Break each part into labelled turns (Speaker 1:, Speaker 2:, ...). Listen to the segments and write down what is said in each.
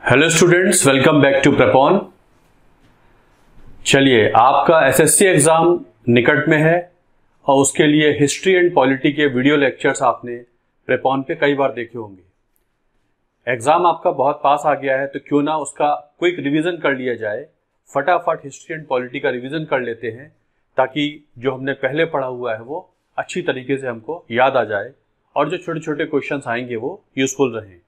Speaker 1: Hello students, welcome back to Prepon. चलिए, आपका SSC exam निकट में है और उसके लिए हिस्ट्री एंड पॉलिटी के वीडियो लेक्चर्स आपने प्रेपॉन पे कई बार देखे होंगे। एग्जाम आपका बहुत पास आ गया है तो क्यों ना उसका क्विक रिवीजन कर लिया जाए। फटाफट हिस्ट्री एंड पॉलिटी का रिवीजन कर लेते हैं ताकि जो हमने पहले पढ़ा हुआ है वो अच्छी तरीके से हमको याद आ जाए और जो छोटे छोटे क्वेश्चंस आएंगे वो यूजफुल रहें।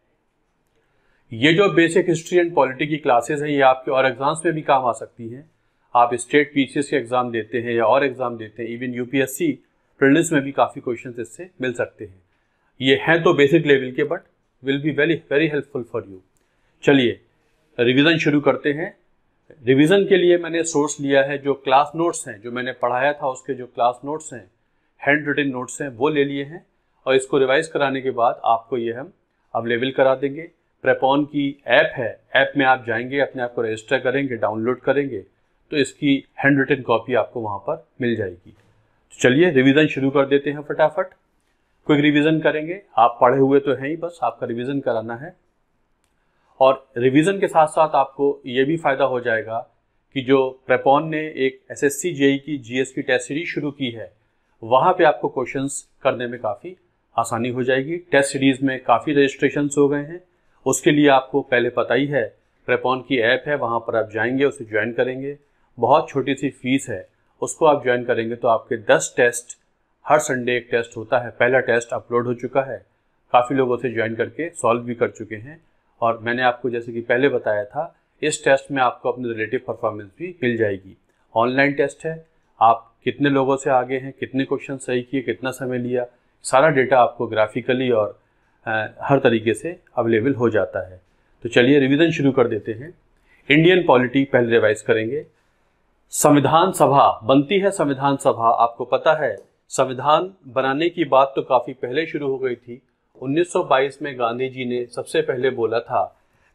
Speaker 1: ये जो बेसिक हिस्ट्री एंड पॉलिटी की क्लासेस हैं ये आपके और एग्जाम्स में भी काम आ सकती हैं। आप स्टेट पीसीएस के एग्जाम देते हैं या और एग्जाम देते हैं, इवन यूपीएससी प्रीलिम्स में भी काफ़ी क्वेश्चंस इससे मिल सकते हैं। ये हैं तो बेसिक लेवल के but will be very very helpful for you. चलिए रिवीजन शुरू करते हैं। रिवीजन के लिए मैंने सोर्स लिया है जो क्लास नोट्स हैं, जो मैंने पढ़ाया था उसके जो क्लास नोट्स हैं, हैंड रिटन नोट्स हैं, वो ले लिए हैं और इसको रिवाइज कराने के बाद आपको ये हम अवेलेबल करा देंगे। प्रेपॉन की ऐप है, ऐप में आप जाएंगे, अपने आप को रजिस्टर करेंगे, डाउनलोड करेंगे तो इसकी हैंड रिटन कॉपी आपको वहाँ पर मिल जाएगी। तो चलिए रिवीजन शुरू कर देते हैं। फटाफट क्विक रिवीजन करेंगे। आप पढ़े हुए तो हैं ही, बस आपका रिवीजन कराना है। और रिवीजन के साथ साथ आपको ये भी फ़ायदा हो जाएगा कि जो प्रेपॉन ने एक एसएससी जेईई की जीएस की टेस्ट सीरीज शुरू की है वहाँ पे आपको क्वेश्चंस करने में काफ़ी आसानी हो जाएगी। टेस्ट सीरीज़ में काफ़ी रजिस्ट्रेशंस हो गए हैं। उसके लिए आपको पहले पता ही है, प्रेपॉन की ऐप है, वहाँ पर आप जाएंगे, उसे ज्वाइन करेंगे। बहुत छोटी सी फीस है, उसको आप ज्वाइन करेंगे तो आपके 10 टेस्ट, हर संडे एक टेस्ट होता है। पहला टेस्ट अपलोड हो चुका है, काफ़ी लोग उसे ज्वाइन करके सॉल्व भी कर चुके हैं। और मैंने आपको जैसे कि पहले बताया था, इस टेस्ट में आपको अपनी रिलेटिव परफॉर्मेंस भी मिल जाएगी। ऑनलाइन टेस्ट है, आप कितने लोगों से आगे हैं, कितने क्वेश्चन सही किए, कितना समय लिया, सारा डेटा आपको ग्राफिकली और हर तरीके से अवेलेबल हो जाता है। तो चलिए रिवीजन शुरू कर देते हैं। इंडियन पॉलिटी पहले रिवाइज करेंगे। संविधान सभा बनती है। संविधान सभा, आपको पता है संविधान बनाने की बात तो काफ़ी पहले शुरू हो गई थी। 1922 में गांधी जी ने सबसे पहले बोला था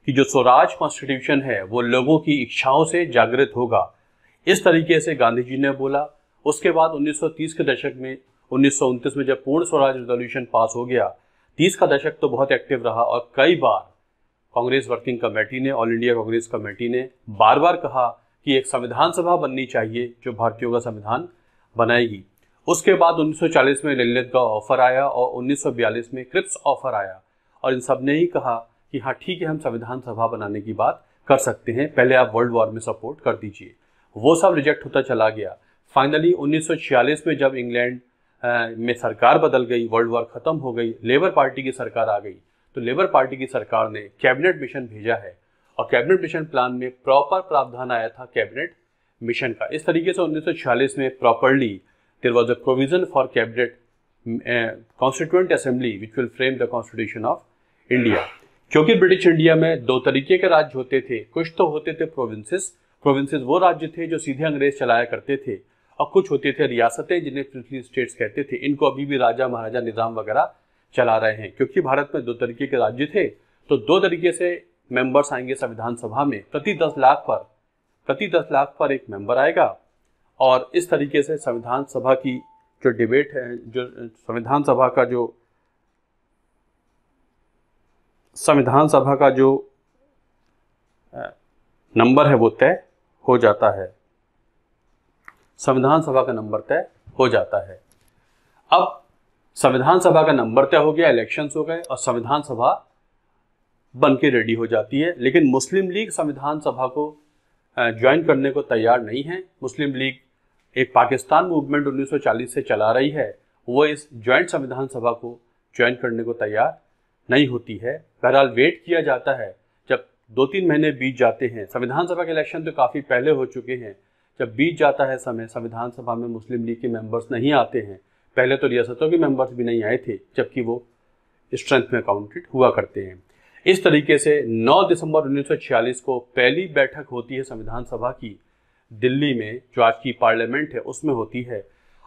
Speaker 1: कि जो स्वराज कॉन्स्टिट्यूशन है वो लोगों की इच्छाओं से जागृत होगा। इस तरीके से गांधी जी ने बोला। उसके बाद 1930 के दशक में, 1929 में जब पूर्ण स्वराज रेजोल्यूशन पास हो गया, 30 का दशक तो बहुत एक्टिव रहा और कई बार कांग्रेस वर्किंग कमेटी ने, ऑल इंडिया कांग्रेस कमेटी ने बार बार कहा कि एक संविधान सभा बननी चाहिए जो भारतीयों का संविधान बनाएगी। उसके बाद 1940 में लिनलिथ का ऑफर आया और 1942 में क्रिप्स ऑफर आया और इन सब ने ही कहा कि हाँ ठीक है, हम संविधान सभा बनाने की बात कर सकते हैं, पहले आप वर्ल्ड वॉर में सपोर्ट कर दीजिए। वो सब रिजेक्ट होता चला गया। फाइनली 1946 में जब इंग्लैंड में सरकार बदल गई, वर्ल्ड वॉर खत्म हो गई, लेबर पार्टी की सरकार आ गई, तो लेबर पार्टी की सरकार ने कैबिनेट मिशन भेजा है और कैबिनेट मिशन प्लान में प्रॉपर प्रावधान आया था कैबिनेट मिशन का। इस तरीके से 1946 में properly there was a provision for cabinet constituent assembly which will frame the constitution of India. क्योंकि ब्रिटिश इंडिया में दो तरीके के राज्य होते थे। कुछ तो होते थे प्रोविंसेस, प्रोविंसेस वो राज्य थे जो सीधे अंग्रेज चलाया करते थे, और कुछ होते थे रियासतें जिन्हें प्रिंसली स्टेट्स कहते थे। इनको अभी भी राजा महाराजा निजाम वगैरह चला रहे हैं। क्योंकि भारत में दो तरीके के राज्य थे तो दो तरीके से मेंबर्स आएंगे संविधान सभा में। प्रति 10 लाख पर एक मेंबर आएगा और इस तरीके से संविधान सभा की जो डिबेट है, जो संविधान सभा का जो नंबर है वो तय हो जाता है। संविधान सभा का नंबर तय हो जाता है। अब संविधान सभा का नंबर तय हो गया, इलेक्शंस हो गए और संविधान सभा बन के रेडी हो जाती है। लेकिन मुस्लिम लीग संविधान सभा को ज्वाइन करने को तैयार नहीं है। मुस्लिम लीग एक पाकिस्तान मूवमेंट 1940 से चला रही है, वो इस ज्वाइंट संविधान सभा को ज्वाइन करने को तैयार नहीं होती है। बहरहाल वेट किया जाता है। जब 2-3 महीने बीत जाते हैं, संविधान सभा के इलेक्शन तो काफ़ी पहले हो चुके हैं, जब बीत जाता है समय, संविधान सभा में मुस्लिम लीग के मेंबर्स नहीं आते हैं। पहले तो रियासतों के मेंबर्स भी नहीं आए थे, जबकि वो स्ट्रेंथ में काउंटेड हुआ करते हैं। इस तरीके से 9 दिसंबर 1946 को पहली बैठक होती है संविधान सभा की, दिल्ली में, जो आज की पार्लियामेंट है उसमें होती है।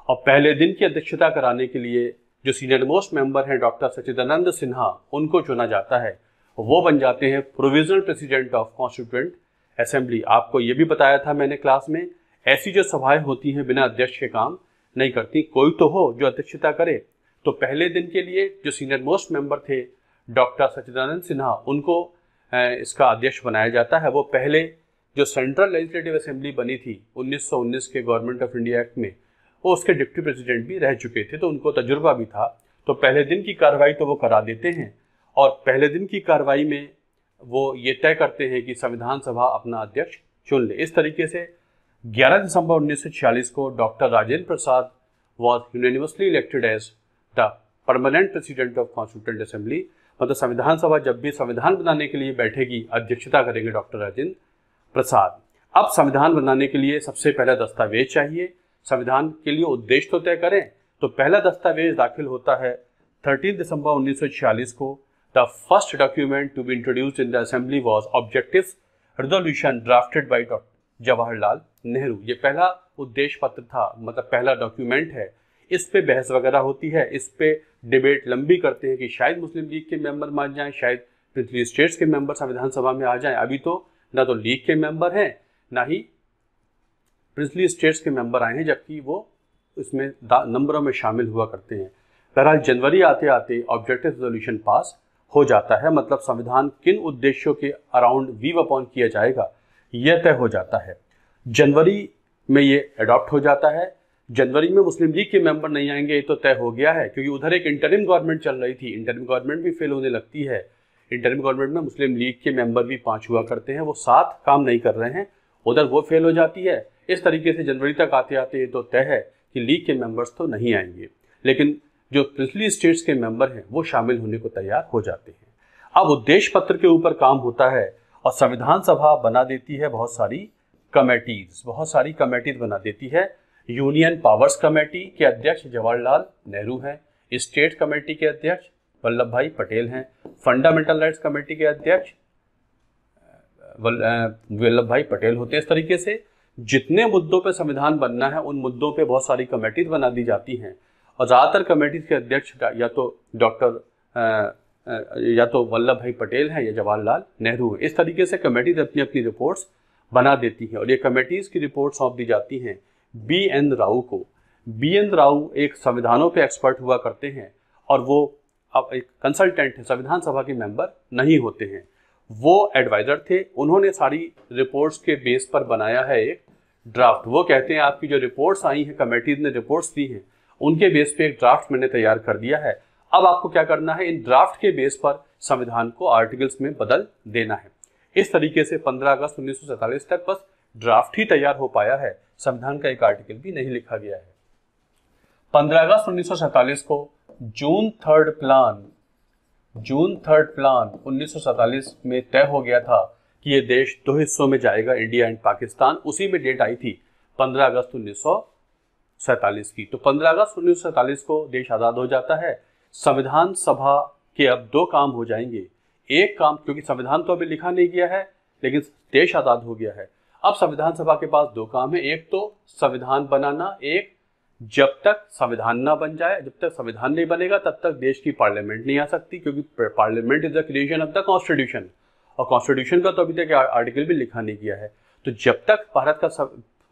Speaker 1: और पहले दिन की अध्यक्षता कराने के लिए जो सीनियर मोस्ट मेंबर हैं डॉक्टर सच्चिदानंद सिन्हा, उनको चुना जाता है। वो बन जाते हैं provisional president of constituent assembly. आपको ये भी बताया था मैंने क्लास में, ऐसी जो सभाएं होती हैं बिना अध्यक्ष के काम नहीं करती, कोई तो हो जो अध्यक्षता करे। तो पहले दिन के लिए जो सीनियर मोस्ट मेंबर थे डॉक्टर सच्चिदानंद सिन्हा, उनको इसका अध्यक्ष बनाया जाता है। वो पहले जो सेंट्रल लेजिस्लेटिव असेंबली बनी थी 1919 के गवर्नमेंट ऑफ इंडिया एक्ट में, वो उसके डिप्टी प्रेसिडेंट भी रह चुके थे, तो उनको तजुर्बा भी था। तो पहले दिन की कार्रवाई तो वो करा देते हैं और पहले दिन की कार्रवाई में वो ये तय करते हैं कि संविधान सभा अपना अध्यक्ष चुन ले। इस तरीके से 11 दिसंबर 1946 को doctor Rajendra Prasad was unanimously elected as the permanent president of constituent assembly. मतलब संविधान सभा जब भी संविधान बनाने के लिए बैठेगी, अध्यक्षता करेंगे डॉक्टर राजेंद्र प्रसाद। अब संविधान बनाने के लिए सबसे पहला दस्तावेज चाहिए। संविधान के लिए उद्देश्य तो तय करें, तो पहला दस्तावेज दाखिल होता है 13 दिसंबर 1946 को। The first document to be introduced in the assembly was objectives resolution drafted by doctor Jawaharlal Nehru. ये पहला उद्देश्य पत्र था, मतलब पहला डॉक्यूमेंट है। इस पे बहस वगैरह होती है, इस पे डिबेट लंबी करते हैं कि शायद मुस्लिम लीग के मेंबर मान जाएं, शायद प्रिंसली स्टेट्स के मेंबर संविधान सभा में आ जाएं। अभी तो ना तो लीग के मेंबर हैं, ना ही प्रिंसली स्टेट्स के मेंबर आए हैं, जबकि वो इसमें नंबरों में शामिल हुआ करते हैं। बहरहाल जनवरी आते आते ऑब्जेक्टिव रेजोल्यूशन पास हो जाता है, मतलब संविधान किन उद्देश्यों के अराउंड वीव अपॉन किया जाएगा यह तय हो जाता है। जनवरी में ये अडॉप्ट हो जाता है। जनवरी में मुस्लिम लीग के मेंबर नहीं आएंगे, ये तो तय हो गया है, क्योंकि उधर एक इंटरिम गवर्नमेंट चल रही थी। इंटरिम गवर्नमेंट भी फेल होने लगती है। इंटरिम गवर्नमेंट में मुस्लिम लीग के मेंबर भी 5 हुआ करते हैं, वो 7 काम नहीं कर रहे हैं, उधर वो फेल हो जाती है। इस तरीके से जनवरी तक आते आते ये तो तय है कि लीग के मेंबर्स तो नहीं आएंगे, लेकिन जो प्रिंसली स्टेट्स के मेंबर हैं वो शामिल होने को तैयार हो जाते हैं। अब उद्देश्य पत्र के ऊपर काम होता है और संविधान सभा बना देती है बहुत सारी कमेटीज बना देती है। यूनियन पावर्स कमेटी के अध्यक्ष जवाहरलाल नेहरू हैं। स्टेट कमेटी के अध्यक्ष वल्लभ भाई पटेल हैं। फंडामेंटल राइट्स कमेटी के अध्यक्ष वल्लभ भाई पटेल होते हैं। इस तरीके से जितने मुद्दों पे संविधान बनना है उन मुद्दों पे बहुत सारी कमेटीज बना दी जाती हैं और ज़्यादातर कमेटीज के अध्यक्ष या तो वल्लभ भाई पटेल हैं या जवाहरलाल नेहरू हैं। इस तरीके से कमेटीज अपनी अपनी रिपोर्ट्स बना देती हैं और ये कमेटीज की रिपोर्ट सौंप दी जाती हैं बी.एन. राव को। बी.एन. राव एक संविधानों पे एक्सपर्ट हुआ करते हैं और वो अब एक कंसल्टेंट है, संविधान सभा के मेंबर नहीं होते हैं, वो एडवाइजर थे। उन्होंने सारी रिपोर्ट्स के बेस पर बनाया है एक ड्राफ्ट। वो कहते हैं आपकी जो रिपोर्ट्स आई हैं, कमेटीज ने रिपोर्ट्स दी हैं, उनके बेस पे एक ड्राफ्ट मैंने तैयार कर दिया है। अब आपको क्या करना है, इन ड्राफ्ट के बेस पर संविधान को आर्टिकल्स में बदल देना है। इस तरीके से 15 अगस्त 1947 तक बस ड्राफ्ट ही तैयार हो पाया है, संविधान का एक आर्टिकल भी नहीं लिखा गया है। 15 अगस्त 1947 को जून थर्ड प्लान 1947 में तय हो गया था कि ये देश 2 हिस्सों में जाएगा, इंडिया एंड पाकिस्तान। उसी में डेट आई थी 15 अगस्त 1947 की। तो 15 अगस्त 1947 को देश आज़ाद हो जाता है। संविधान सभा के अब 2 काम हो जाएंगे। एक काम, क्योंकि संविधान तो अभी लिखा नहीं गया है लेकिन देश आज़ाद हो गया है, अब संविधान सभा के पास 2 काम है। एक तो संविधान बनाना, एक जब तक संविधान ना बन जाए, जब तक संविधान नहीं बनेगा तब तक देश की पार्लियामेंट नहीं आ सकती, क्योंकि parliament is the creation of the constitution और कॉन्स्टिट्यूशन का तो अभी तक आर्टिकल भी लिखा नहीं गया है। तो जब तक भारत का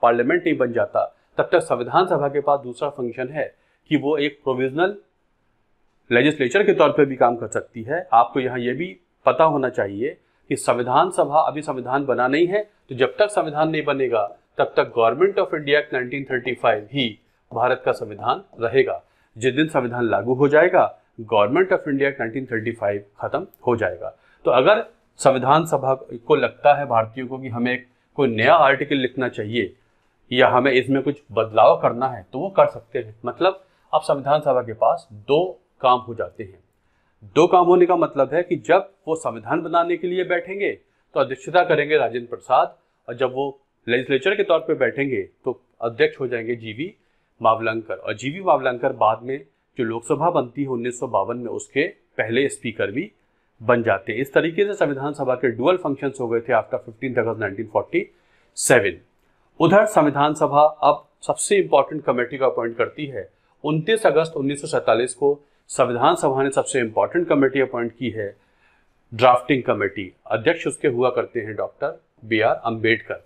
Speaker 1: पार्लियामेंट नहीं बन जाता तब तक संविधान सभा के पास दूसरा फंक्शन है कि वो एक प्रोविजनल लेजिस्लेचर के तौर पे भी काम कर सकती है। आपको यहाँ ये भी पता होना चाहिए कि संविधान सभा अभी संविधान बना नहीं है, तो जब तक संविधान नहीं बनेगा तब तक गवर्नमेंट ऑफ इंडिया 1935 ही भारत का संविधान रहेगा। जिस दिन संविधान लागू हो जाएगा गवर्नमेंट ऑफ इंडिया 1935 खत्म हो जाएगा। तो अगर संविधान सभा को लगता है भारतीयों को कि हमें कोई नया आर्टिकल लिखना चाहिए या हमें इसमें कुछ बदलाव करना है तो वो कर सकते हैं। मतलब अब संविधान सभा के पास 2 काम हो जाते हैं। 2 काम होने का मतलब है कि जब वो संविधान बनाने के लिए बैठेंगे तो अध्यक्षता करेंगे राजेंद्र प्रसाद, और जब वो लेजिस्लेचर के तौर पे बैठेंगे तो अध्यक्ष हो जाएंगे जी.वी. मावलंकर। और जी.वी. मावलंकर बाद में जो लोकसभा बनती है 1952 में, उसके पहले स्पीकर भी बन जाते हैं। इस तरीके से संविधान सभा के डुअल फंक्शंस हो गए थे आफ्टर 15 अगस्त 1947। उधर संविधान सभा अब सबसे इंपॉर्टेंट कमेटी को अपॉइंट करती है। 29 अगस्त 1947 को संविधान सभा ने सबसे इंपॉर्टेंट कमेटी अपॉइंट की है, ड्राफ्टिंग कमेटी। अध्यक्ष उसके हुआ करते हैं doctor B R. Ambedkar.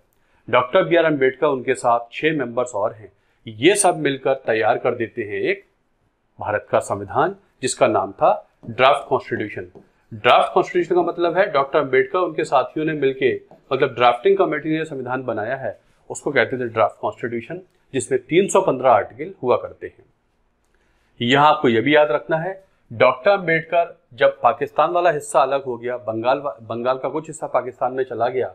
Speaker 1: Doctor B R. Ambedkar, उनके साथ 6 मेंबर्स और हैं। ये सब मिलकर तैयार कर देते हैं एक भारत का संविधान, जिसका नाम था ड्राफ्ट कॉन्स्टिट्यूशन। ड्राफ्ट कॉन्स्टिट्यूशन का मतलब है डॉक्टर अंबेडकर उनके साथियों ने मिलके, मतलब ड्राफ्टिंग कमेटी ने संविधान बनाया है, उसको कहते थे ड्राफ्ट कॉन्स्टिट्यूशन, जिसमें 315 आर्टिकल हुआ करते हैं। यहां आपको यह भी याद रखना है, डॉक्टर अंबेडकर जब पाकिस्तान वाला हिस्सा अलग हो गया, बंगाल का कुछ हिस्सा पाकिस्तान में चला गया,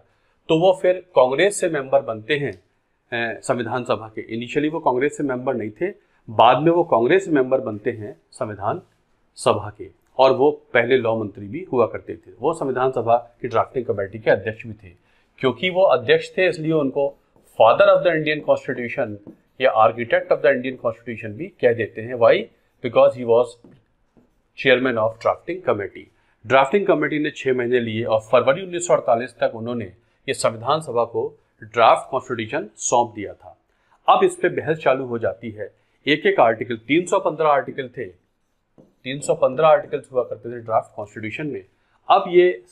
Speaker 1: तो वो फिर कांग्रेस से मेंबर बनते हैं संविधान सभा के। इनिशियली वो कांग्रेस से मेंबर नहीं थे, बाद में वो कांग्रेस से मेंबर बनते हैं संविधान सभा के, और वो पहले लॉ मंत्री भी हुआ करते थे। वो संविधान सभा की ड्राफ्टिंग कमेटी के अध्यक्ष भी थे। क्योंकि वो अध्यक्ष थे इसलिए उनको father of the Indian constitution या architect of the Indian constitution भी कह देते हैं। Why? Because he was chairman of drafting committee. Drafting committee ने 6 महीने लिए और फरवरी 1948 तक उन्होंने ये संविधान सभा को ड्राफ्ट कॉन्स्टिट्यूशन सौंप दिया था। अब इस पे बहस चालू हो जाती है। एक एक आर्टिकल, 315 आर्टिकल थे, 315 आर्टिकल्स हुआ करते थे ड्राफ्ट कॉन्स्टिट्यूशन में। अब ये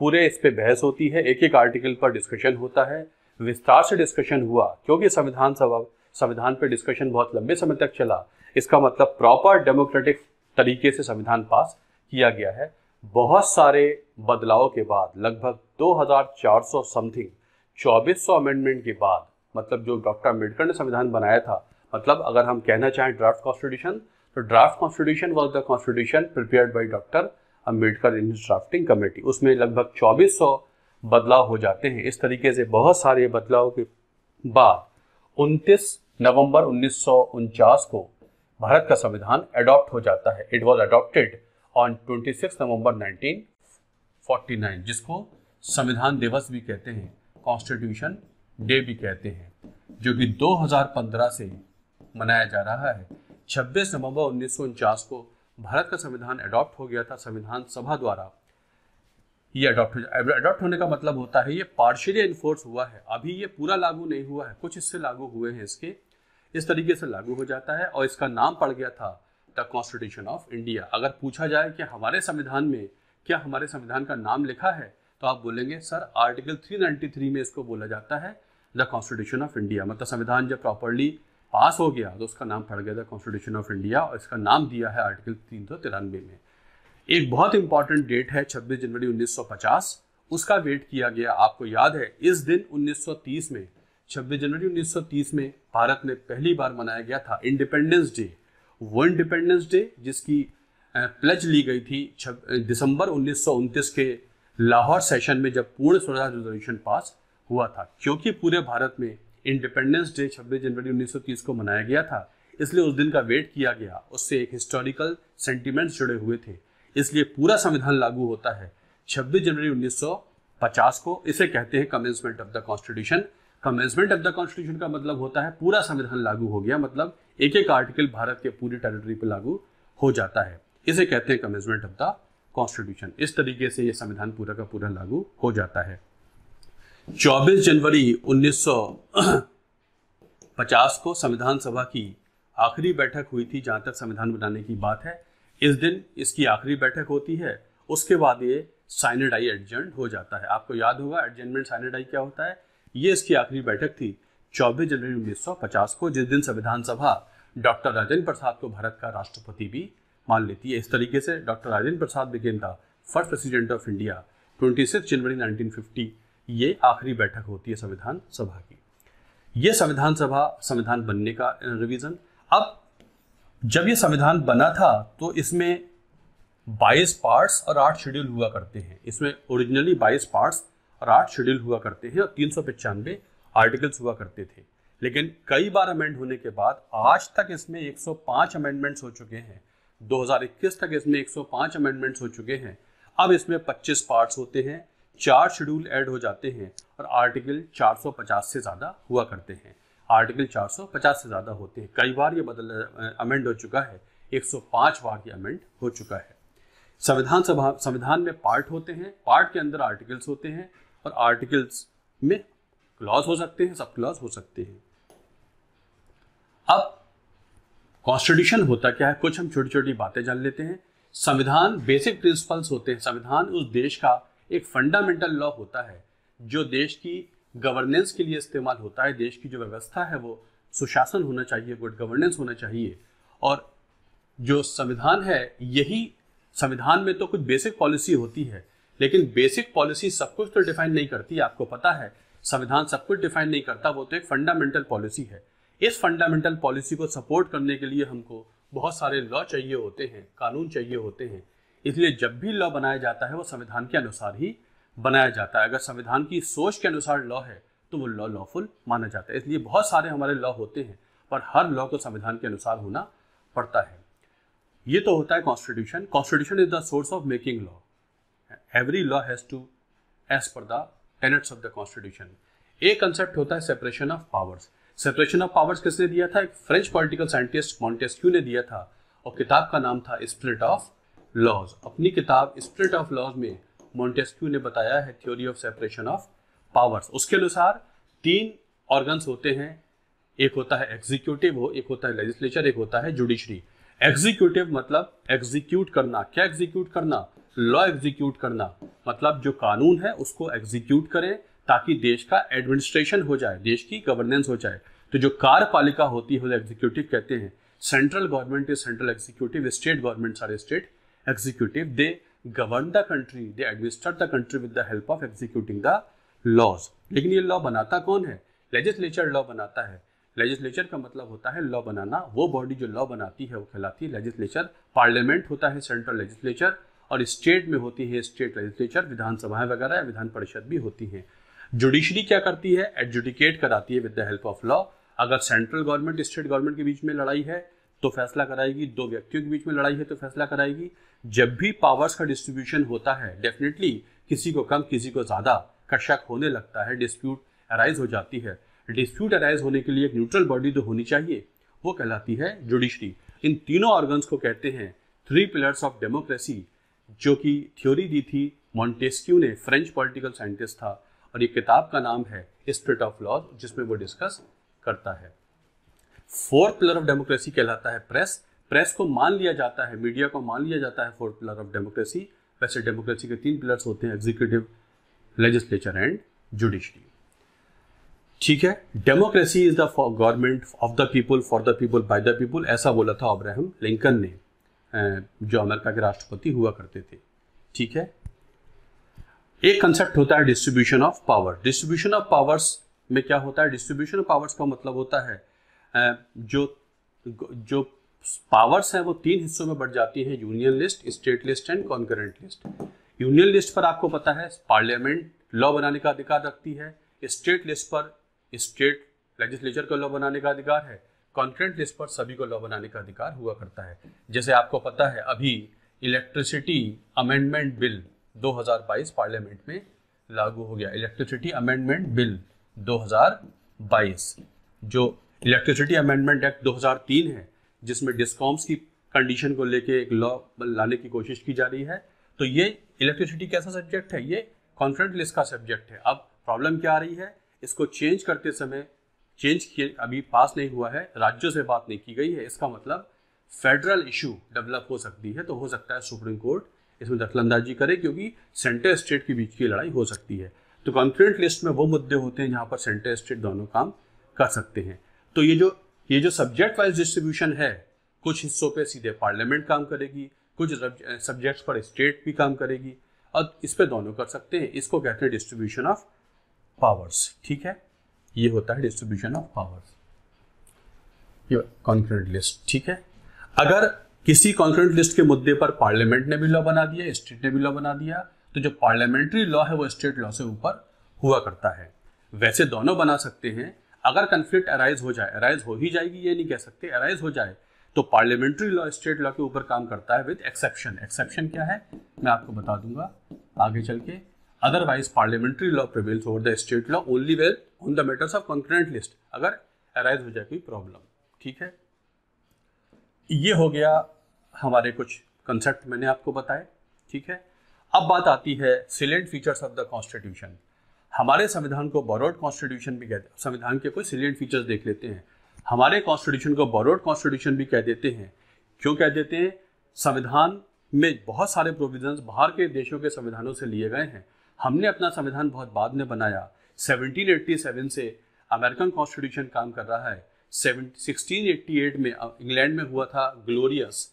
Speaker 1: पूरे इस पे बहस होती है, एक एक आर्टिकल पर डिस्कशन होता है, विस्तार से डिस्कशन हुआ। क्योंकि संविधान पे डिस्कशन बहुत लंबे समय तक चला, इसका मतलब प्रॉपर डेमोक्रेटिक तरीके से संविधान पास किया गया है। बहुत सारे बदलावों के बाद, लगभग 2400 समथिंग 2400 अमेंडमेंट के बाद, मतलब जो डॉक्टर अम्बेडकर ने संविधान बनाया था, मतलब अगर हम कहना चाहें ड्राफ्ट कॉन्स्टिट्यूशन, तो draft constitution was the constitution prepared by doctor Ambedkar in drafting committee. उसमें लगभग 2400 बदलाव हो जाते हैं। इस तरीके से बहुत सारे बदलाव के बाद 29 नवंबर 1949 को भारत का संविधान अडॉप्ट हो जाता है। इट वॉज अडॉप्टेड ऑन 26 नवंबर 1949, जिसको संविधान दिवस भी कहते हैं, कॉन्स्टिट्यूशन डे भी कहते हैं, जो कि 2015 से मनाया जा रहा है। 26 नवंबर 1949 को भारत का संविधान अडॉप्ट हो गया था संविधान सभा द्वारा। ये अडॉप्ट होने का मतलब होता है ये पार्शियली इन्फोर्स हुआ है, अभी ये पूरा लागू नहीं हुआ है, कुछ हिस्से लागू हुए हैं इसके। इस तरीके से लागू हो जाता है और इसका नाम पड़ गया था द कॉन्स्टिट्यूशन ऑफ इंडिया। अगर पूछा जाए कि हमारे संविधान में क्या हमारे संविधान का नाम लिखा है, तो आप बोलेंगे सर आर्टिकल 393 में इसको बोला जाता है द कॉन्स्टिट्यूशन ऑफ इंडिया। मतलब संविधान जब प्रॉपरली पास हो गया तो उसका नाम पड़ गया द कॉन्स्टिट्यूशन ऑफ इंडिया, और इसका नाम दिया है आर्टिकल 393 में। एक बहुत इंपॉर्टेंट डेट है 26 जनवरी 1950, उसका वेट किया गया। आपको याद है इस दिन 1930 में, 26 जनवरी 1930 में भारत में पहली बार मनाया गया था इंडिपेंडेंस डे। वो इंडिपेंडेंस डे जिसकी प्लेज ली गई थी दिसंबर 1929 के लाहौर सेशन में, जब पूर्ण स्वराज रेजोल्यूशन पास हुआ था। क्योंकि पूरे भारत में इंडिपेंडेंस डे 26 जनवरी 1930 को मनाया गया था, इसलिए उस दिन का वेट किया गया। उससे एक हिस्टोरिकल सेंटिमेंट्स जुड़े हुए थे, इसलिए पूरा संविधान लागू होता है 26 जनवरी 1950 को। इसे कहते हैं commencement of the constitution. Commencement of the constitution का मतलब होता है पूरा संविधान लागू हो गया, मतलब एक एक आर्टिकल भारत के पूरी टेरिटरी पर लागू हो जाता है। इसे कहते हैं कमेंसमेंट ऑफ द कॉन्स्टिट्यूशन। इस तरीके से यह संविधान पूरा का पूरा लागू हो जाता है। 24 जनवरी 1950 को संविधान सभा की आखिरी बैठक हुई थी, जहां तक संविधान बनाने की बात है। इस दिन इसकी आखिरी बैठक होती है, उसके बाद ये साइने डाई एडजर्न हो जाता है। आपको याद होगा एडजर्नमेंट साइने डाई क्या होता है। ये इसकी आखिरी बैठक थी 24 जनवरी 1950 को, जिस दिन संविधान सभा डॉक्टर राजेंद्र प्रसाद को भारत का राष्ट्रपति भी मान लेती है। इस तरीके से doctor Rajendra Prasad became the first president of India. 26 जनवरी 1950 ये आखिरी बैठक होती है संविधान सभा की। ये संविधान सभा संविधान बनने का रिवीजन। अब जब ये संविधान बना था तो इसमें 22 पार्ट्स और 8 शेड्यूल हुआ करते हैं। इसमें ओरिजिनली 22 पार्ट्स और 8 शेड्यूल हुआ करते हैं और 395 आर्टिकल्स हुआ करते थे। लेकिन कई बार अमेंड होने के बाद आज तक इसमें 105 अमेंडमेंट्स हो चुके हैं। 2021 तक इसमें 105 अमेंडमेंट्स हो चुके हैं। अब इसमें 25 पार्ट्स होते हैं, 4 शेड्यूल ऐड हो जाते हैं और आर्टिकल 450 से ज़्यादा हुआ करते हैं। आर्टिकल 450 से ज़्यादा होते हैं। कई बार ये अमेंड हो चुका है, 105 बार ये अमेंड हो चुका है। संविधान में पार्ट होते हैं, पार्ट के अंदर आर्टिकल्स होते हैं और आर्टिकल्स में क्लॉज हो सकते हैं, सब क्लॉज हो सकते हैं। अब कॉन्स्टिट्यूशन होता क्या है, कुछ हम छोटी छोटी बातें जान लेते हैं। संविधान बेसिक प्रिंसिपल्स होते हैं। संविधान उस देश का एक फंडामेंटल लॉ होता है जो देश की गवर्नेंस के लिए इस्तेमाल होता है। देश की जो व्यवस्था है वो सुशासन होना चाहिए, गुड गवर्नेंस होना चाहिए। और जो संविधान है यही संविधान में तो कुछ बेसिक पॉलिसी होती है, लेकिन बेसिक पॉलिसी सब कुछ तो डिफाइन नहीं करती। आपको पता है संविधान सब कुछ डिफाइन नहीं करता, वो तो एक फंडामेंटल पॉलिसी है। इस फंडामेंटल पॉलिसी को सपोर्ट करने के लिए हमको बहुत सारे लॉ चाहिए होते हैं, कानून चाहिए होते हैं। इसलिए जब भी लॉ बनाया जाता है वो संविधान के अनुसार ही बनाया जाता है। अगर संविधान की सोच के अनुसार लॉ है तो वो लॉ लॉफुल माना जाता है। इसलिए बहुत सारे हमारे लॉ होते हैं, पर हर लॉ को संविधान के अनुसार होना पड़ता है। ये तो होता है constitution. Constitution is the source of making law. Every law has to as per the tenets of the constitution. एक कंसेप्ट होता है separation of powers. Separation of powers किसने दिया था? एक फ्रेंच पॉलिटिकल साइंटिस्ट मॉन्टेस्क्यू ने दिया था, और किताब का नाम था स्पिरिट ऑफ लॉज। अपनी किताब स्पिरिट ऑफ लॉज में मॉन्टेस्क्यू ने बताया है theory of separation of powers. उसके अनुसार 3 ऑर्गन्स होते हैं, एक होता है एग्जीक्यूटिव, एक होता है लेजिस्लेचर, एक होता है जुडिशरी। एग्जीक्यूटिव मतलब एग्जीक्यूट करना। क्या एग्जीक्यूट करना? लॉ एग्जीक्यूट करना, मतलब जो कानून है उसको एग्जीक्यूट करें ताकि देश का एडमिनिस्ट्रेशन हो जाए, देश की गवर्नेंस हो जाए। तो जो कार्यपालिका होती है एग्जीक्यूटिव कहते हैं। Central government is central executive, state governments are state executive. They govern the country, they administer the country with the help of executing the laws. लेकिन ये लॉ बनाता कौन है? लेजिस्लेचर लॉ बनाता है। लेजिस्लेचर का मतलब होता है लॉ बनाना। वो बॉडी जो लॉ बनाती है वो कहलाती है लेजिस्लेचर। पार्लियामेंट होता है सेंट्रल लेजिस्लेचर, और स्टेट में होती है स्टेट लेजिस्लेचर, विधानसभाएं वगैरह या विधान परिषद भी होती हैं। जुडिशरी क्या करती है? एडजुडिकेट कराती है with the help of law. अगर सेंट्रल गवर्नमेंट स्टेट गवर्नमेंट के बीच में लड़ाई है तो फैसला कराएगी, 2 व्यक्तियों के बीच में लड़ाई है तो फैसला कराएगी। जब भी पावर्स का डिस्ट्रीब्यूशन होता है, डेफिनेटली किसी को कम किसी को ज्यादा का शक होने लगता है, डिस्प्यूट अराइज हो जाती है। डिस्प्यूट अराइज होने के लिए एक न्यूट्रल बॉडी तो होनी चाहिए, वो कहलाती है जुडिशरी। इन तीनों ऑर्गन्स को कहते हैं 3 पिलर्स ऑफ डेमोक्रेसी, जो कि थ्योरी दी थी मॉन्टेस्क्यू ने, फ्रेंच पॉलिटिकल साइंटिस्ट था, और ये किताब का नाम है स्पिरिट ऑफ लॉज, जिसमें वो डिस्कस करता है। 4th पिलर ऑफ डेमोक्रेसी कहलाता है प्रेस। प्रेस को मान लिया जाता है, मीडिया को मान लिया जाता है 4th पिलर ऑफ डेमोक्रेसी। वैसे डेमोक्रेसी के 3 पिलर्स होते हैं, एग्जीक्यूटिव, लेजिस्लेचर एंड जुडिशरी। ठीक है। Democracy is the government of the people, for the people, by the people, ऐसा बोला था अब्राहम लिंकन ने, जो अमेरिका के राष्ट्रपति हुआ करते थे। ठीक है। एक कंसेप्ट होता है distribution of power. Distribution of powers में क्या होता है? डिस्ट्रीब्यूशन ऑफ पावर्स का मतलब होता है जो पावर्स हैं वो 3 हिस्सों में बढ़ जाती हैं, union list, state list and concurrent list. Union list पर आपको पता है पार्लियामेंट लॉ बनाने का अधिकार रखती है। स्टेट लिस्ट पर स्टेट लेजिस्लेचर को लॉ बनाने का अधिकार है। कॉन्करेंट लिस्ट पर सभी को लॉ बनाने का अधिकार हुआ करता है। जैसे आपको पता है अभी इलेक्ट्रिसिटी अमेंडमेंट बिल 2022 पार्लियामेंट में लागू हो गया। इलेक्ट्रिसिटी अमेंडमेंट बिल 2022, जो इलेक्ट्रिसिटी अमेंडमेंट एक्ट 2003 है, जिसमें डिस्कॉम्स की कंडीशन को लेके एक लॉ लाने की कोशिश की जा रही है। तो ये इलेक्ट्रिसिटी कैसा सब्जेक्ट है? ये कॉन्करेंट लिस्ट का सब्जेक्ट है। अब प्रॉब्लम क्या आ रही है? इसको चेंज करते समय चेंज किए, अभी पास नहीं हुआ है, राज्यों से बात नहीं की गई है। इसका मतलब फेडरल इशू डेवलप हो सकती है। तो हो सकता है सुप्रीम कोर्ट इसमें दखलंदाजी करे, क्योंकि सेंटर स्टेट के बीच की लड़ाई हो सकती है। तो कॉन्करेंट लिस्ट में वो मुद्दे होते हैं जहां पर सेंटर स्टेट दोनों काम कर सकते हैं। तो ये जो सब्जेक्ट वाइज डिस्ट्रीब्यूशन है, कुछ हिस्सों पे सीधे पार्लियामेंट काम करेगी, कुछ सब्जेक्ट्स पर स्टेट भी काम करेगी, और इस पे दोनों कर सकते हैं। इसको कहते हैं डिस्ट्रीब्यूशन ऑफ पावर्स। ठीक है, ये होता है डिस्ट्रीब्यूशन ऑफ पावर्स, ये कॉन्करेंट लिस्ट। ठीक है। अगर किसी कॉन्करेंट लिस्ट के मुद्दे पर पार्लियामेंट ने भी लॉ बना दिया, स्टेट ने भी लॉ बना दिया, तो जो पार्लियामेंट्री लॉ है वो स्टेट लॉ से ऊपर हुआ करता है। वैसे दोनों बना सकते हैं। अगर कंफ्लिक्ट अराइज हो जाए, अराइज हो ही जाएगी ये नहीं कह सकते, अराइज हो जाए तो पार्लियामेंट्री लॉ स्टेट लॉ के ऊपर काम करता है विद एक्सेप्शन। एक्सेप्शन क्या है मैं आपको बता दूंगा आगे चल के। Otherwise parliamentary law prevails over the state law only where on the matters of concurrent list, अगर अराइज हो जाए कोई प्रॉब्लम। ठीक है, ये हो गया हमारे कुछ कंसेप्ट मैंने आपको बताए। ठीक है, अब बात आती है silent features of the constitution. हमारे संविधान को बोरोड कॉन्स्टिट्यूशन भी कहते हैं। संविधान के कुछ सिलेंट फीचर्स देख लेते हैं। हमारे कॉन्स्टिट्यूशन को बोरोड कॉन्स्टिट्यूशन भी कह देते हैं। क्यों कह देते हैं? संविधान में बहुत सारे प्रोविजंस बाहर के देशों के संविधानों से लिए गए हैं। हमने अपना संविधान बहुत बाद में बनाया। 1787 से अमेरिकन कॉन्स्टिट्यूशन काम कर रहा है। 1688 में इंग्लैंड में हुआ था ग्लोरियस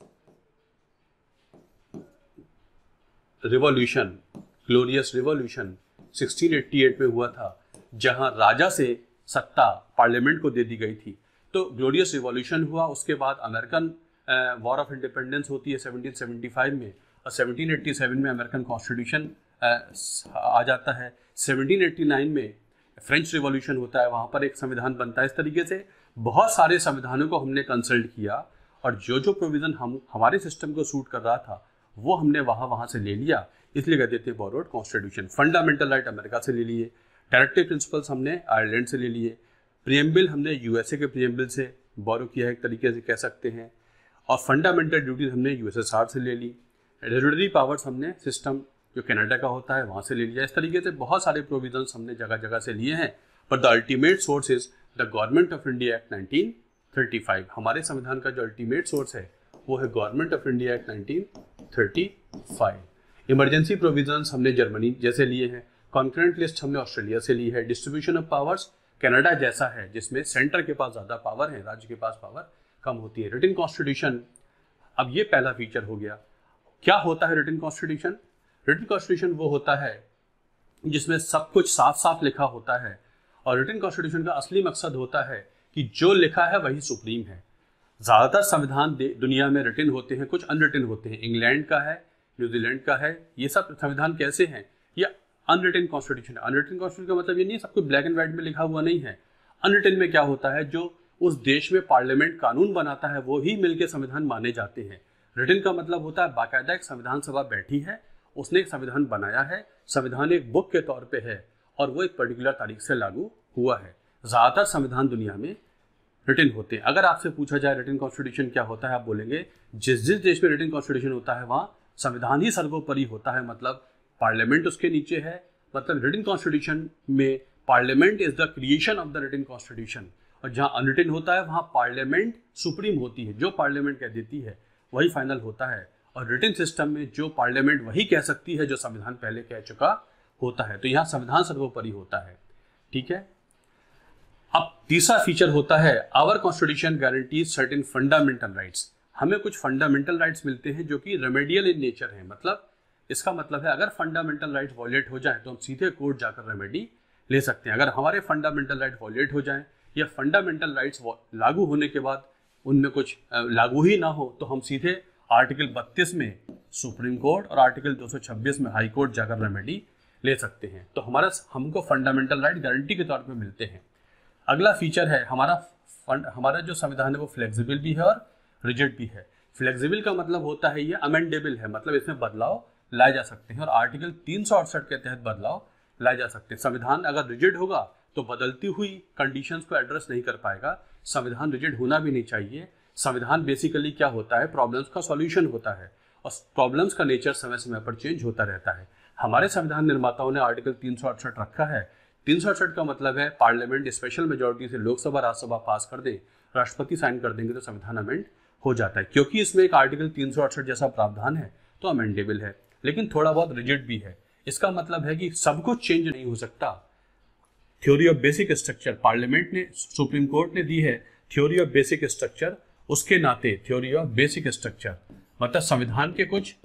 Speaker 1: रिवॉल्यूशन, ग्लोरियस रिवॉल्यूशन 1688 में हुआ था, जहां राजा से सत्ता पार्लियामेंट को दे दी गई थी। तो ग्लोरियस रिवॉल्यूशन हुआ, उसके बाद अमेरिकन वॉर ऑफ इंडिपेंडेंस होती है 1775 में, और 1787 में अमेरिकन कॉन्स्टिट्यूशन आ जाता है। 1789 में फ्रेंच रिवॉल्यूशन होता है, वहाँ पर एक संविधान बनता है। इस तरीके से बहुत सारे संविधानों को हमने कंसल्ट किया, और जो जो प्रोविज़न हमारे सिस्टम को सूट कर रहा था वो हमने वहाँ से ले लिया, इसलिए कहते थे borrowed constitution. Fundamental right America से ले लिए, डायरेक्टिव प्रिंसिपल्स हमने आयरलैंड से ले लिए, प्रियम्बल हमने यूएसए के प्रियम्बल से बोरो किया है एक तरीके से कह सकते हैं, और फंडामेंटल ड्यूटीज हमने यूएसएसआर से ले ली, हेरिडिटरी पावर्स हमने सिस्टम जो कनाडा का होता है वहाँ से ले लिया। इस तरीके से बहुत सारे प्रोविजंस हमने जगह जगह से लिए हैं, पर the ultimate source is the government of India act 1935। हमारे संविधान का जो अल्टीमेट सोर्स है वो है government of India act 1935। Emergency provisions हमने जर्मनी जैसे लिए हैं, कॉन्करेंट लिस्ट हमने ऑस्ट्रेलिया से ली है, डिस्ट्रीब्यूशन ऑफ पावर्स कनाडा जैसा है जिसमें सेंटर के पास ज़्यादा पावर है, राज्य के पास पावर कम होती है। रिटन कॉन्स्टिट्यूशन, अब ये पहला फीचर हो गया। क्या होता है रिटन कॉन्स्टिट्यूशन? रिटन कॉन्स्टिट्यूशन वो होता है जिसमें सब कुछ साफ साफ लिखा होता है, और रिटन कॉन्स्टिट्यूशन का असली मकसद होता है कि जो लिखा है वही सुप्रीम है। ज़्यादातर संविधान दुनिया में रिटन होते हैं, कुछ अनरिटन होते हैं। इंग्लैंड का है, न्यूजीलैंड का है, ये सब संविधान कैसे हैं? ये अनरिटन कॉन्स्टिट्यूशन। अनरिटन कॉन्स्टिट्यूशन का मतलब ये नहीं सब कुछ ब्लैक एंड व्हाइट में लिखा हुआ नहीं है। अनरिटन में क्या होता है, जो उस देश में पार्लियामेंट कानून बनाता है वो ही मिलकर संविधान माने जाते हैं। रिटन का मतलब होता है बाकायदा एक संविधान सभा बैठी है, उसने एक संविधान बनाया है, संविधान एक बुक के तौर पे है और वो एक पर्टिकुलर तारीख से लागू हुआ है। ज़्यादातर संविधान दुनिया में रिटन होते हैं। अगर आपसे पूछा जाए रिटन कॉन्स्टिट्यूशन क्या होता है, आप बोलेंगे जिस जिस देश में रिटन कॉन्स्टिट्यूशन होता है वहाँ संविधान ही सर्वोपरि होता है, मतलब पार्लियामेंट उसके नीचे है। मतलब रिटन कॉन्स्टिट्यूशन में parliament is the creation of the written constitution, और जहाँ अनरिटन होता है वहाँ पार्लियामेंट सुप्रीम होती है, जो पार्लियामेंट कह देती है वही फाइनल होता है। और रिटन सिस्टम में जो पार्लियामेंट वही कह सकती है जो संविधान पहले कह चुका होता है, तो यहाँ संविधान सर्वोपरि होता है। ठीक है। अब तीसरा फीचर होता है our constitution guarantees certain fundamental rights. हमें कुछ फंडामेंटल राइट्स मिलते हैं जो कि रेमेडियल इन नेचर है। मतलब इसका मतलब है अगर फंडामेंटल राइट्स वॉयलेट हो जाए तो हम सीधे कोर्ट जाकर रेमेडी ले सकते हैं। अगर हमारे फंडामेंटल राइट वॉयलेट हो जाए या फंडामेंटल राइट्स लागू होने के बाद उनमें कुछ लागू ही ना हो तो हम सीधे आर्टिकल 32 में सुप्रीम कोर्ट और आर्टिकल 226 में हाई कोर्ट जाकर रेमेडी ले सकते हैं। तो हमको फंडामेंटल राइट गारंटी के तौर पे मिलते हैं। अगला फीचर है हमारा जो संविधान है वो फ्लेक्सिबल भी है और रिजिड भी है। फ्लेक्सिबल का मतलब होता है ये अमेंडेबल है, मतलब इसमें बदलाव लाए जा सकते हैं, और आर्टिकल 368 के तहत बदलाव लाए जा सकते हैं। संविधान अगर रिजिड होगा तो बदलती हुई कंडीशंस को एड्रेस नहीं कर पाएगा। संविधान रिजिड होना भी नहीं चाहिए। संविधान बेसिकली क्या होता है, प्रॉब्लम्स का सॉल्यूशन होता है, और प्रॉब्लम्स का नेचर समय समय पर चेंज होता रहता है। हमारे संविधान निर्माताओं ने आर्टिकल 368 रखा है। 368 का मतलब है पार्लियामेंट स्पेशल मेजोरिटी से लोकसभा राज्यसभा पास कर दे, राष्ट्रपति साइन कर देंगे तो संविधान अमेंड हो जाता है। क्योंकि इसमें एक आर्टिकल 368 जैसा प्रावधान है तो अमेंडेबल है, लेकिन थोड़ा बहुत रिजिड भी है। इसका मतलब है कि सब कुछ चेंज नहीं हो सकता। Theory of basic structure parliament ने, सुप्रीम कोर्ट ने दी है थ्योरी ऑफ बेसिक स्ट्रक्चर। उसके नाते थ्योरी ऑफ बेसिक स्ट्रक्चर मतलब संविधान के कुछ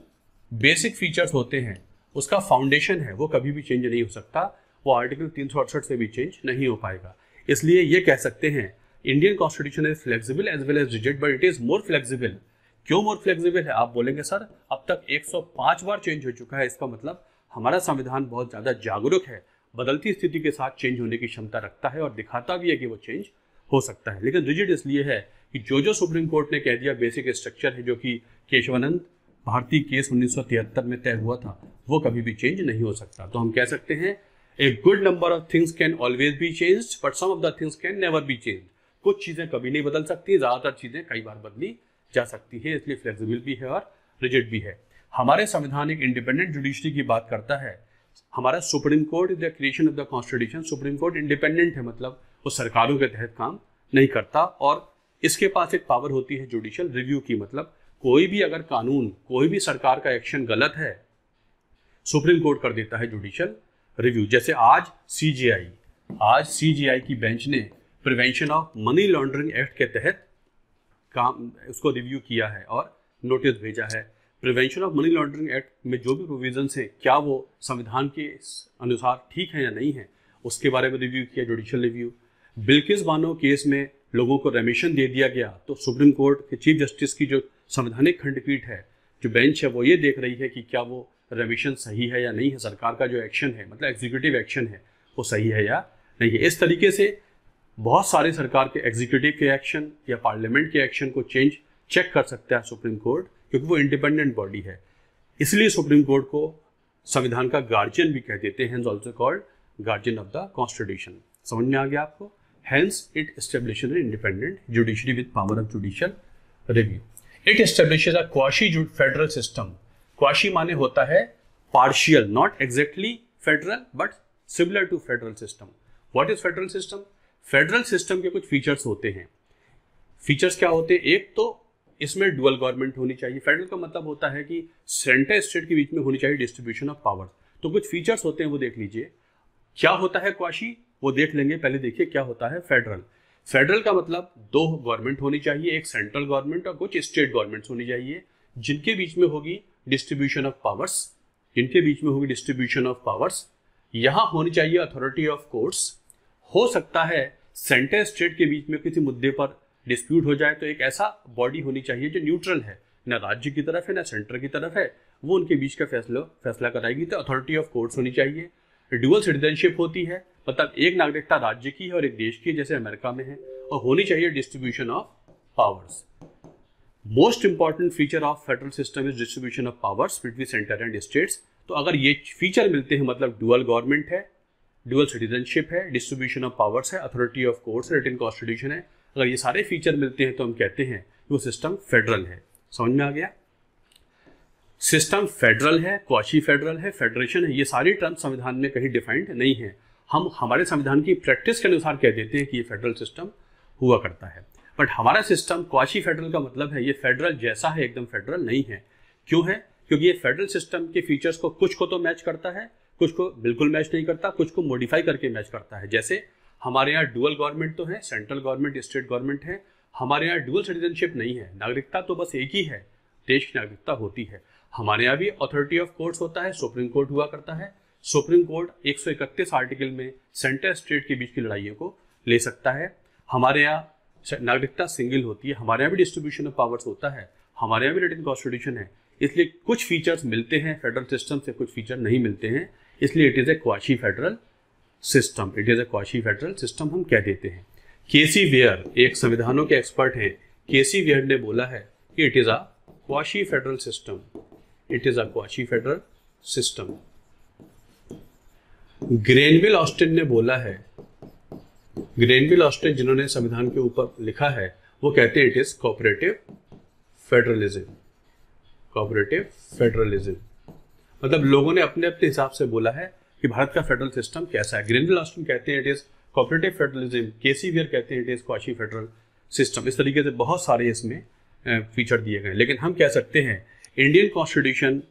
Speaker 1: बेसिक फीचर्स होते हैं, उसका फाउंडेशन है, वो कभी भी चेंज नहीं हो सकता। वो आर्टिकल 368 से भी चेंज नहीं हो पाएगा। इसलिए ये कह सकते हैं Indian constitution is flexible as well as rigid, but it is more flexible. क्यों मोर फ्लेक्सिबल है? आप बोलेंगे सर अब तक 105 बार चेंज हो चुका है, इसका मतलब हमारा संविधान बहुत ज्यादा जागरूक है, बदलती स्थिति के साथ चेंज होने की क्षमता रखता है और दिखाता भी है कि वो चेंज हो सकता है। लेकिन रिजिड इसलिए है कि जो सुप्रीम कोर्ट ने कह दिया बेसिक स्ट्रक्चर है, जो कि केशवानंद भारती केस 1973 में तय हुआ था, वो कभी भी चेंज नहीं हो सकता। तो हम कह सकते हैं a good number of things can always be changed but some of the things can never be changed. कुछ चीजें कभी नहीं बदल सकती, ज्यादातर चीजें कई बार बदली जा सकती है, इसलिए फ्लेक्सिबल भी है और रिजिड भी है। हमारे संविधान एक इंडिपेंडेंट जुडिशरी की बात करता है। हमारा supreme court is the creation of the constitution. Supreme court independent है, मतलब वो सरकारों के तहत काम नहीं करता, और इसके पास एक पावर होती है जुडिशियल रिव्यू की। मतलब कोई भी अगर कानून, कोई भी सरकार का एक्शन गलत है, सुप्रीम कोर्ट कर देता है जुडिशियल रिव्यू। जैसे आज सीजीआई की बेंच ने prevention of money laundering act के तहत काम उसको रिव्यू किया है और नोटिस भेजा है। Prevention of money laundering act में जो भी प्रोविजंस हैं क्या वो संविधान के अनुसार ठीक है या नहीं है, उसके बारे में रिव्यू किया, judicial review. Bilkis Bano case में लोगों को रेमिशन दे दिया गया, तो सुप्रीम कोर्ट के चीफ जस्टिस की जो संवैधानिक खंडपीठ है, जो बेंच है, वो ये देख रही है कि क्या वो रेमिशन सही है या नहीं है, सरकार का जो एक्शन है मतलब एग्जीक्यूटिव एक्शन है वो सही है या नहीं है। इस तरीके से बहुत सारे सरकार के एग्जीक्यूटिव के एक्शन या पार्लियामेंट के एक्शन को चेक कर सकता है सुप्रीम कोर्ट, क्योंकि वो इंडिपेंडेंट बॉडी है। इसलिए सुप्रीम कोर्ट को संविधान का गार्जियन भी कह देते हैं, also called guardian of the constitution. समझ में आ गया आपको? Hence it establishes an independent judiciary with power of judicial review. It establishes a quasi federal system. Quasi माने होता है partial, not exactly federal but similar to federal system. What is federal system? Federal system के कुछ features होते हैं। Features क्या होते हैं? एक तो इसमें डुअल गवर्नमेंट होनी चाहिए। फेडरल का मतलब होता है कि सेंटर स्टेट के बीच में होनी चाहिए डिस्ट्रीब्यूशन ऑफ पावर। तो कुछ फीचर्स होते हैं वो देख लीजिए। क्या होता है क्वाशी वो देख लेंगे, पहले देखिए क्या होता है फेडरल। फेडरल का मतलब दो गवर्नमेंट होनी चाहिए, एक सेंट्रल गवर्नमेंट और कुछ स्टेट गवर्नमेंट्स होनी चाहिए, जिनके बीच में होगी डिस्ट्रीब्यूशन ऑफ पावर्स, जिनके बीच में होगी डिस्ट्रीब्यूशन ऑफ पावर्स। यहां होनी चाहिए अथॉरिटी ऑफ कोर्ट्स। हो सकता है सेंटर स्टेट के बीच में किसी मुद्दे पर डिस्प्यूट हो जाए तो एक ऐसा बॉडी होनी चाहिए जो न्यूट्रल है, ना राज्य की तरफ है ना सेंटर की तरफ है, वो उनके बीच का फैसला कराएगी, तो अथॉरिटी ऑफ कोर्ट्स होनी चाहिए। ड्यूअल सिटीजनशिप होती है, मतलब एक नागरिकता राज्य की है और एक देश की है, जैसे अमेरिका में है, और होनी चाहिए distribution of powers. Most important feature of federal system is distribution of powers between centre and states. तो अगर ये फीचर मिलते हैं मतलब डुअल गवर्नमेंट है, डुअल सिटीजनशिप है, डिस्ट्रीब्यूशन ऑफ पावर्स है, authority of courts, written constitution है, अगर ये सारे फीचर मिलते हैं तो हम कहते हैं वो सिस्टम फेडरल है। समझ में आ गया? सिस्टम फेडरल है, क्वाशी फेडरल है, फेडरेशन है, ये सारी टर्म संविधान में कहीं डिफाइंड नहीं है। हम हमारे संविधान की प्रैक्टिस के अनुसार कह देते हैं कि ये फेडरल सिस्टम हुआ करता है। बट हमारा सिस्टम क्वाशी फेडरल का मतलब है ये फेडरल जैसा है, एकदम फेडरल नहीं है। क्यों है? क्योंकि ये फेडरल सिस्टम के फीचर्स को कुछ को तो मैच करता है, कुछ को बिल्कुल मैच नहीं करता, कुछ को मॉडिफाई करके मैच करता है। जैसे हमारे यहाँ डुअल गवर्नमेंट तो है, सेंट्रल गवर्नमेंट स्टेट गवर्नमेंट है, हमारे यहाँ डुअल सिटीजनशिप नहीं है, नागरिकता तो बस एक ही है, देश की नागरिकता होती है। हमारे यहाँ भी अथॉरिटी ऑफ कोर्ट्स होता है, सुप्रीम कोर्ट हुआ करता है। सुप्रीम कोर्ट 131 आर्टिकल में सेंटर स्टेट के बीच की लड़ाइयों को ले सकता है। हमारे यहाँ नागरिकता सिंगल होती है, हमारे यहाँ भी डिस्ट्रीब्यूशन ऑफ पावर्स होता है, हमारे यहाँ भी रिटन कॉन्स्टिट्यूशन है। इसलिए कुछ फीचर्स मिलते हैं फेडरल सिस्टम से, कुछ फीचर नहीं मिलते हैं, इसलिए it is a quasi federal system. It is a quasi federal system हम कह देते हैं। केसी वेयर एक संविधानों के एक्सपर्ट हैं, केसी वेयर ने बोला है कि it is a quasi federal system. It is a quasi federal system. Granville Austin ने बोला है, ग्रेनविल ऑस्टिन जिन्होंने संविधान के ऊपर लिखा है, वो कहते हैं it is cooperative federalism. Cooperative federalism मतलब लोगों ने अपने अपने हिसाब से बोला है कि भारत का फेडरल सिस्टम कैसा है। ग्रेनविल ऑस्टिन कहते हैं it is cooperative federalism, KC Wheare कहते हैं it is quasi federal system. इस तरीके से बहुत सारे इसमें फीचर दिए गए, लेकिन हम कह सकते हैं Indian constitution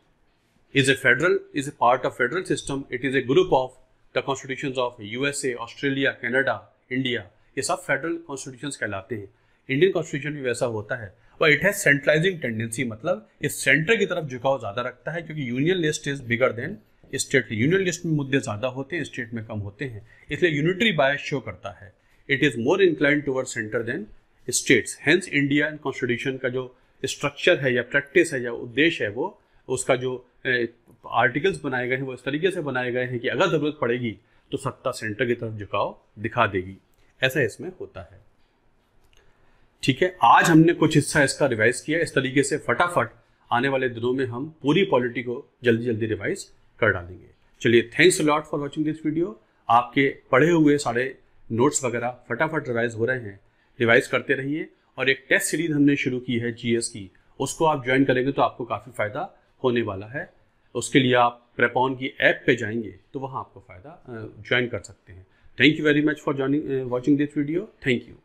Speaker 1: is a part of federal system. It is a group of the constitutions of USA, Australia, Canada, India. ये सब फेडरल कॉन्स्टिट्यूशंस कहलाते हैं। इंडियन कॉन्स्टिट्यूशन भी वैसा होता है और इट हैज सेंट्रलाइजिंग टेंडेंसी, मतलब ये सेंटर की तरफ झुकाव ज्यादा रखता है, क्योंकि union list is bigger than state. Union list में मुद्दे ज्यादा होते हैं, स्टेट में कम होते हैं, इसलिए यूनिटरी बायस शो करता है। It is more inclined toward centre than states. Hence Indian constitution का जो स्ट्रक्चर है या प्रैक्टिस है या उद्देश्य है, वो उसका जो आर्टिकल्स बनाए गए हैं वो इस तरीके से बनाए गए हैं कि अगर जरूरत पड़ेगी तो सत्ता सेंटर की तरफ झुकाव दिखा देगी। ऐसा इसमें होता है। ठीक है, आज हमने कुछ हिस्सा इसका रिवाइज किया। इस तरीके से फटाफट आने वाले दिनों में हम पूरी पॉलिटी को जल्दी जल्दी रिवाइज कर डालेंगे। चलिए, thanks a lot for watching this video. आपके पढ़े हुए सारे नोट्स वगैरह फटाफट रिवाइज हो रहे हैं, रिवाइज करते रहिए। और एक टेस्ट सीरीज हमने शुरू की है जीएस की, उसको आप ज्वाइन करेंगे तो आपको काफ़ी फायदा होने वाला है। उसके लिए आप प्रेपॉन की ऐप पे जाएंगे तो वहाँ आपको फ़ायदा ज्वाइन कर सकते हैं। Thank you very much for watching this video. Thank you.